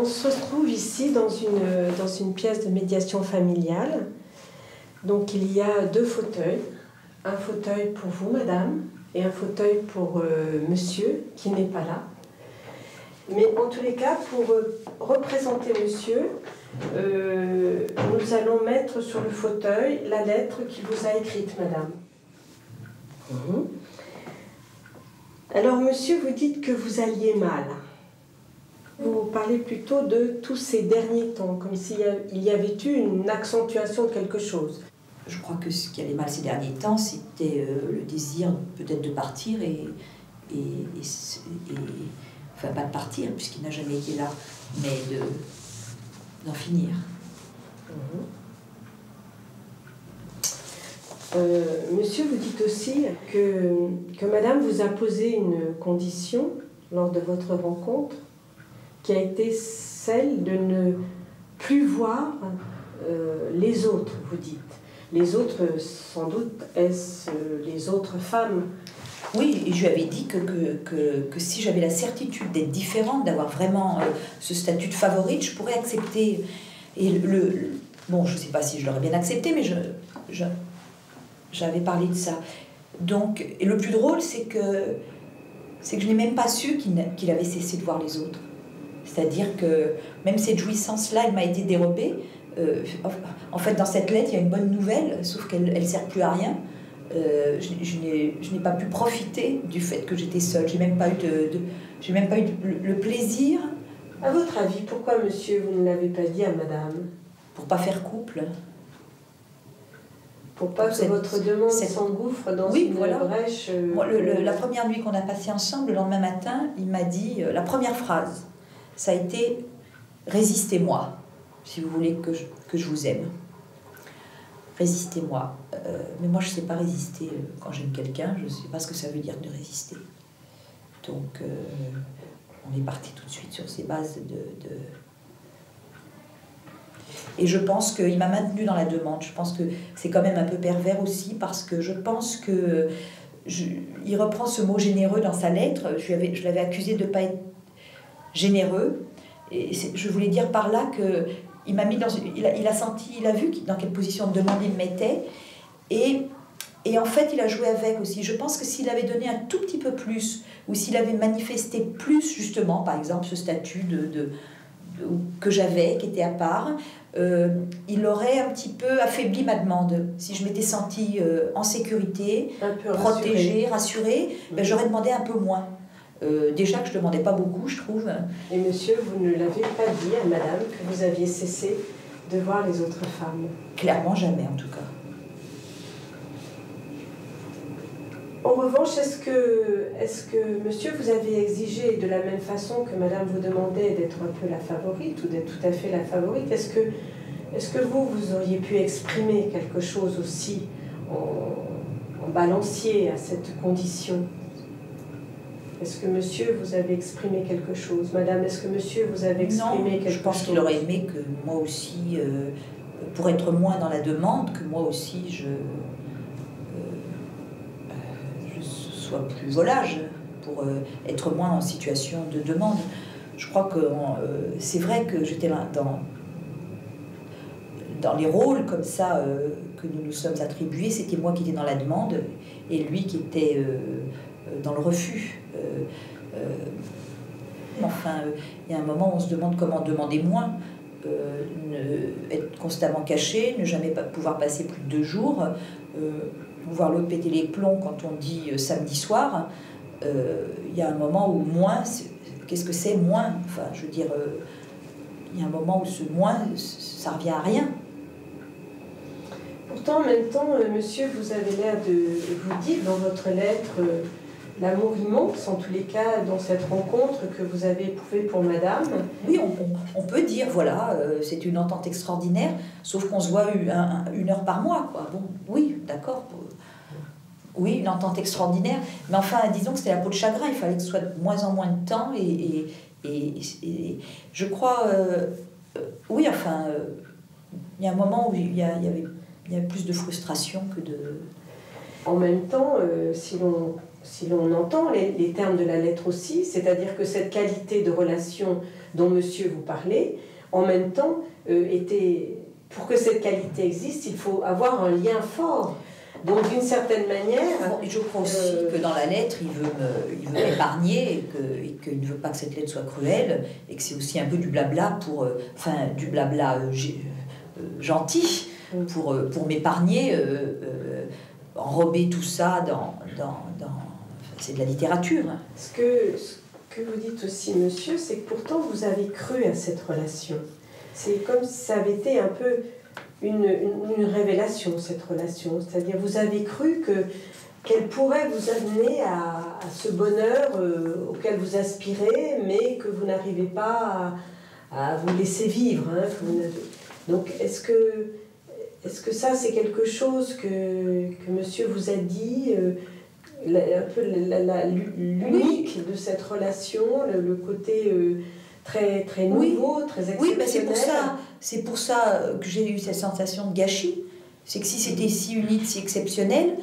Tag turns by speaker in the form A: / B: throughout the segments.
A: On se retrouve ici dans une pièce de médiation familiale. Donc il y a deux fauteuils. Un fauteuil pour vous, madame, et un fauteuil pour monsieur, qui n'est pas là. Mais en tous les cas, pour représenter monsieur, nous allons mettre sur le fauteuil la lettre qu'il vous a écrite, madame. Alors, monsieur, vous dites que vous alliez mal. Vous parlez plutôt de tous ces derniers temps, comme s'il y avait eu une accentuation de quelque chose.
B: Je crois que ce qui allait mal ces derniers temps, c'était le désir peut-être de partir enfin pas de partir, puisqu'il n'a jamais été là, mais d'en finir.
A: Monsieur, vous dites aussi que madame vous a posé une condition lors de votre rencontre, qui a été celle de ne plus voir les autres, vous dites. Les autres, sans doute, est-ce les autres femmes?
B: Oui, et je lui avais dit que si j'avais la certitude d'être différente, d'avoir vraiment ce statut de favorite, je pourrais accepter. Et bon, je ne sais pas si je l'aurais bien accepté, mais j'avais parlé de ça. Donc, et le plus drôle, c'est que je n'ai même pas su qu'il avait cessé de voir les autres. C'est-à-dire que même cette jouissance-là, elle m'a été dérobée. En fait, dans cette lettre, il y a une bonne nouvelle, sauf qu'elle ne sert plus à rien. Je n'ai pas pu profiter du fait que j'étais seule. J'ai même pas eu le plaisir.
A: À votre avis, pourquoi, monsieur, vous ne l'avez pas dit à madame?
B: Pour pas faire couple.
A: Pour pas que votre demande s'engouffre dans une brèche.
B: Moi, la première nuit qu'on a passée ensemble, le lendemain matin, il m'a dit, la première phrase, ça a été « Résistez-moi, si vous voulez que je vous aime. Résistez-moi. » Mais moi, je ne sais pas résister quand j'aime quelqu'un, je ne sais pas ce que ça veut dire de résister. Donc, on est parti tout de suite sur ces bases Et je pense qu'il m'a maintenue dans la demande. Je pense que c'est quand même un peu pervers aussi, parce que je pense que... il reprend ce mot généreux dans sa lettre. Je l'avais accusé de ne pas être généreux. Et je voulais dire par là que il m'a mis dans il a vu dans quelle position de demande il me mettait. Et en fait, il a joué avec aussi. Je pense que s'il avait donné un tout petit peu plus, ou s'il avait manifesté plus, justement, par exemple, ce statut que j'avais, qui était à part, il aurait un petit peu affaibli ma demande. Si je m'étais sentie en sécurité, protégée, rassurée, ben, j'aurais demandé un peu moins. Déjà que je ne demandais pas beaucoup, je trouve.
A: Et monsieur, vous ne l'avez pas dit à madame que vous aviez cessé de voir les autres femmes?
B: Clairement jamais, en tout cas.
A: En revanche, est-ce que, monsieur, vous avez exigé de la même façon que madame vous demandait d'être un peu la favorite, ou d'être tout à fait la favorite? Est-ce que vous auriez pu exprimer quelque chose aussi en balancier à cette condition? Est-ce que monsieur, vous avez exprimé quelque chose? Madame, est-ce que monsieur, vous avez exprimé quelque chose?
B: Je pense qu'il aurait aimé que moi aussi, pour être moins dans la demande, que moi aussi je sois plus volage, pour être moins en situation de demande. Je crois que c'est vrai que j'étais dans les rôles comme ça que nous nous sommes attribués. C'était moi qui étais dans la demande et lui qui était dans le refus. Enfin, il y a un moment où on se demande comment demander moins. Être constamment caché, ne jamais pouvoir passer plus de 2 jours, pouvoir l'autre péter les plombs quand on dit samedi soir. Il y a un moment où moins, qu'est-ce que c'est moins? Enfin, je veux dire, il y a un moment où ce moins, ça revient à rien.
A: Pourtant, en même temps, monsieur, vous avez l'air de vous dire dans votre lettre l'amour immense, en tous les cas, dans cette rencontre que vous avez éprouvée pour madame.
B: Oui, on peut dire, voilà, c'est une entente extraordinaire, sauf qu'on se voit 1 heure par mois, quoi. Bon, oui, d'accord. Oui, une entente extraordinaire, mais enfin, disons que c'était la peau de chagrin, il fallait que ce soit de moins en moins de temps, et je crois, oui, enfin, il y a un moment où il y avait plus de frustration que de...
A: En même temps, si l'on entend les termes de la lettre aussi, c'est-à-dire que cette qualité de relation dont monsieur vous parlait, en même temps, pour que cette qualité existe, il faut avoir un lien fort. Donc, d'une certaine manière...
B: Bon, je crois aussi que dans la lettre, il veut m'épargner et qu'il ne veut pas que cette lettre soit cruelle et que c'est aussi un peu du blabla du blabla gentil pour m'épargner, enrober tout ça c'est de la littérature.
A: Ce que vous dites aussi, monsieur, c'est que pourtant vous avez cru à cette relation. C'est comme si ça avait été un peu une révélation, cette relation. C'est-à-dire, vous avez cru qu'elle pourrait vous amener à ce bonheur auquel vous aspirez, mais que vous n'arrivez pas à vous laisser vivre. Hein, donc, est-ce que ça, c'est quelque chose que monsieur vous a dit, un peu l'unique de cette relation, le côté très, très nouveau, très exceptionnel?
B: Oui, ben c'est pour ça que j'ai eu cette sensation de gâchis. C'est que si c'était si unique, si exceptionnel,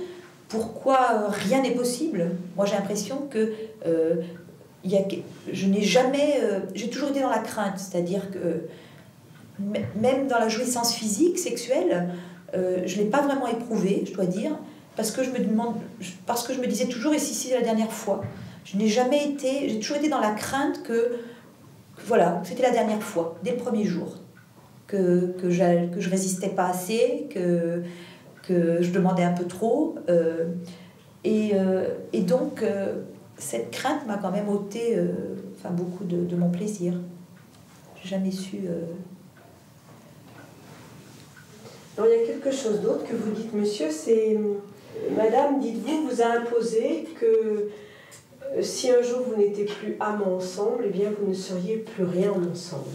B: pourquoi rien n'est possible? Moi, j'ai l'impression que je n'ai jamais... j'ai toujours été dans la crainte, c'est-à-dire que même dans la jouissance physique, sexuelle, je ne l'ai pas vraiment éprouvée, je dois dire, parce que je me disais toujours, et si c'est la dernière fois? J'ai toujours été dans la crainte que c'était la dernière fois, dès le premier jour, que je résistais pas assez, que je demandais un peu trop, et donc cette crainte m'a quand même ôté beaucoup de mon plaisir. J'ai jamais su...
A: Alors, il y a quelque chose d'autre que vous dites, monsieur, c'est... Madame, dites-vous, vous a imposé que si un jour vous n'étiez plus amants ensemble, eh bien vous ne seriez plus rien ensemble.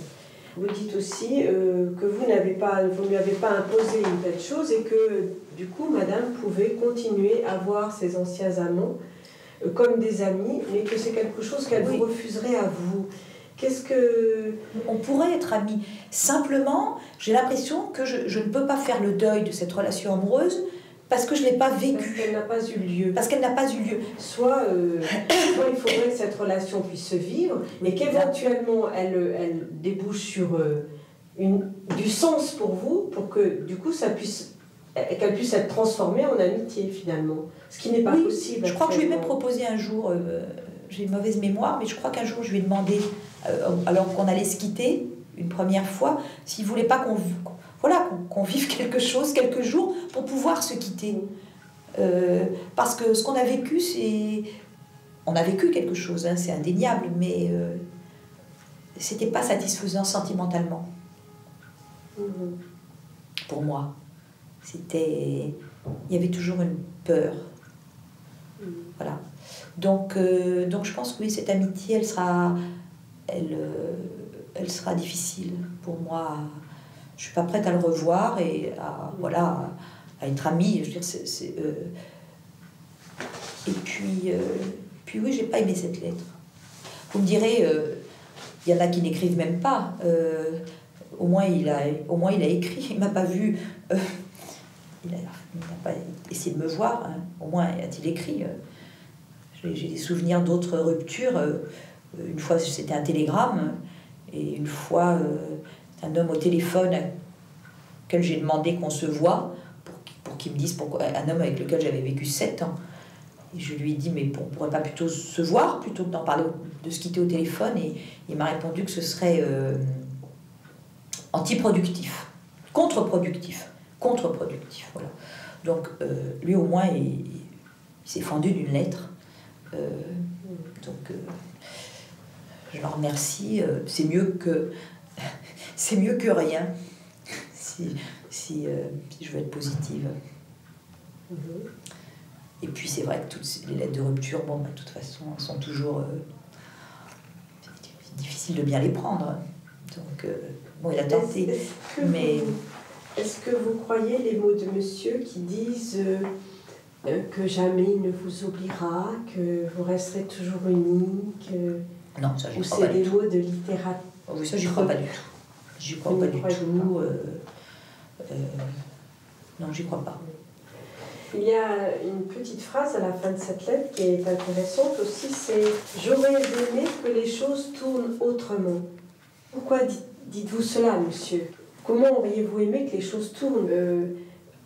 A: Vous dites aussi que vous ne lui avez pas imposé une telle chose et que du coup, madame pouvait continuer à voir ses anciens amants comme des amis, mais que c'est quelque chose qu'elle vous refuserait à vous.
B: On pourrait être amis. Simplement, j'ai l'impression que je ne peux pas faire le deuil de cette relation amoureuse parce que je ne l'ai pas vécue.
A: Parce qu'elle n'a pas eu lieu.
B: Parce qu'elle n'a pas eu lieu.
A: Soit il faudrait que cette relation puisse se vivre, mais qu'éventuellement elle débouche sur du sens pour vous, pour que du coup qu'elle puisse être transformée en amitié finalement. Ce qui n'est pas possible.
B: Je crois que je lui ai même proposé un jour, j'ai une mauvaise mémoire, mais je crois qu'un jour je lui ai demandé, alors qu'on allait se quitter une première fois, s'il ne voulait pas qu'on vive quelque chose, quelques jours, pour pouvoir se quitter. Parce que ce qu'on a vécu, on a vécu quelque chose, hein, c'est indéniable, mais c'était pas satisfaisant sentimentalement. Pour moi. Il y avait toujours une peur. Voilà. Donc je pense que oui, cette amitié, elle sera difficile pour moi. Je suis pas prête à le revoir et à être amie. Je veux dire, Et puis oui, j'ai pas aimé cette lettre. Vous me direz, il y en a qui n'écrivent même pas. Au moins il a écrit. Il m'a pas vu. Il n'a pas essayé de me voir. Hein. Au moins a-t-il écrit. J'ai des souvenirs d'autres ruptures. Une fois, c'était un télégramme. Et une fois, un homme au téléphone auquel j'ai demandé qu'on se voie pour qu'il me dise pourquoi. Un homme avec lequel j'avais vécu 7 ans. Et je lui ai dit, mais on ne pourrait pas plutôt se voir plutôt que d'en parler, de se quitter au téléphone. Et il m'a répondu que ce serait antiproductif, contre-productif. Contre-productif, voilà. Donc, lui, au moins, il s'est fendu d'une lettre. Je l'en remercie. C'est mieux que rien, si je veux être positive. Et puis, c'est vrai que toutes les lettres de rupture, de toute façon, sont toujours difficiles de bien les prendre. Donc, il a tenté, mais...
A: Est-ce que vous croyez les mots de monsieur qui disent que jamais il ne vous oubliera, que vous resterez toujours unis,
B: Non, ça, j'y
A: ou
B: crois pas
A: c'est
B: du
A: des
B: tout.
A: mots de littérature?
B: Oui, ça, j'y crois pas du tout. J'y crois pas du tout. Non, j'y crois pas.
A: Il y a une petite phrase à la fin de cette lettre qui est intéressante aussi, c'est « J'aurais aimé que les choses tournent autrement ». Pourquoi dites-vous cela, monsieur? Comment auriez-vous aimé que les choses tournent?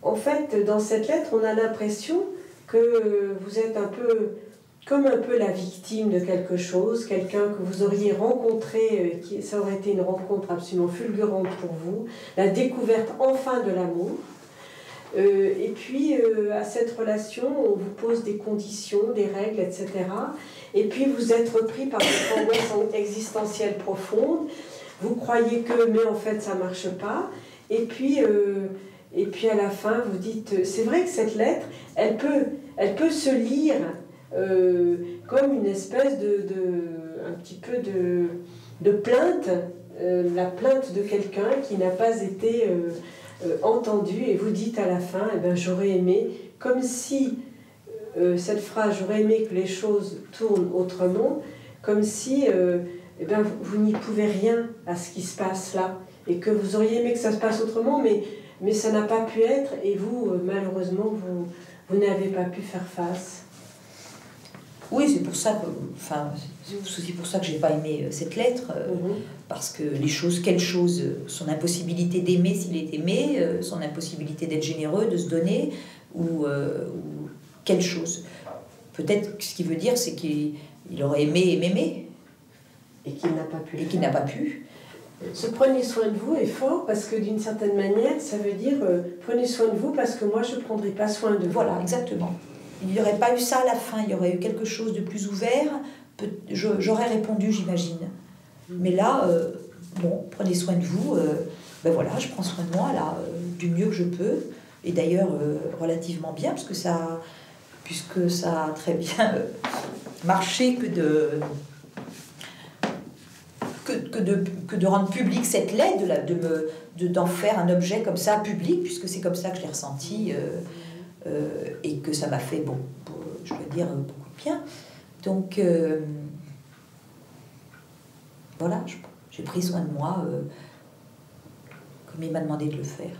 A: En fait, dans cette lettre, on a l'impression que vous êtes un peu la victime de quelque chose, quelqu'un que vous auriez rencontré, ça aurait été une rencontre absolument fulgurante pour vous, la découverte enfin de l'amour. Et puis, à cette relation, on vous pose des conditions, des règles, etc. Et puis, vous êtes repris par une angoisse existentielle profonde. Vous croyez que, mais en fait, ça ne marche pas. Et puis, à la fin, vous dites... C'est vrai que cette lettre, elle peut se lire comme une espèce un petit peu de plainte, la plainte de quelqu'un qui n'a pas été entendu, et vous dites à la fin, eh ben, j'aurais aimé, comme si, cette phrase, j'aurais aimé que les choses tournent autrement, comme si eh ben, vous n'y pouvez rien à ce qui se passe là, et que vous auriez aimé que ça se passe autrement, mais ça n'a pas pu être, et vous, malheureusement, vous n'avez pas pu faire face.
B: Oui, c'est pour ça que, c'est aussi pour ça que j'ai pas aimé cette lettre, parce que quelle chose, son impossibilité d'aimer s'il est aimé, son impossibilité d'être généreux, de se donner, ou quelle chose. Peut-être que ce qu'il veut dire, c'est qu'il aurait aimé m'aimer.
A: Et qu'il n'a pas pu.
B: Et qu'il n'a pas pu.
A: Ce prenez soin de vous est fort parce que d'une certaine manière, ça veut dire prenez soin de vous parce que moi je ne prendrai pas soin de vous.
B: Voilà, exactement. Il n'y aurait pas eu ça à la fin, il y aurait eu quelque chose de plus ouvert, j'aurais répondu, j'imagine. Mais là, bon, prenez soin de vous, ben voilà, je prends soin de moi là, du mieux que je peux, et d'ailleurs relativement bien, puisque ça a très bien marché que de rendre public cette lettre, d'en faire un objet comme ça, public, puisque c'est comme ça que je l'ai ressenti, et que ça m'a fait, je dois dire, beaucoup de bien. Donc, voilà, j'ai pris soin de moi comme il m'a demandé de le faire.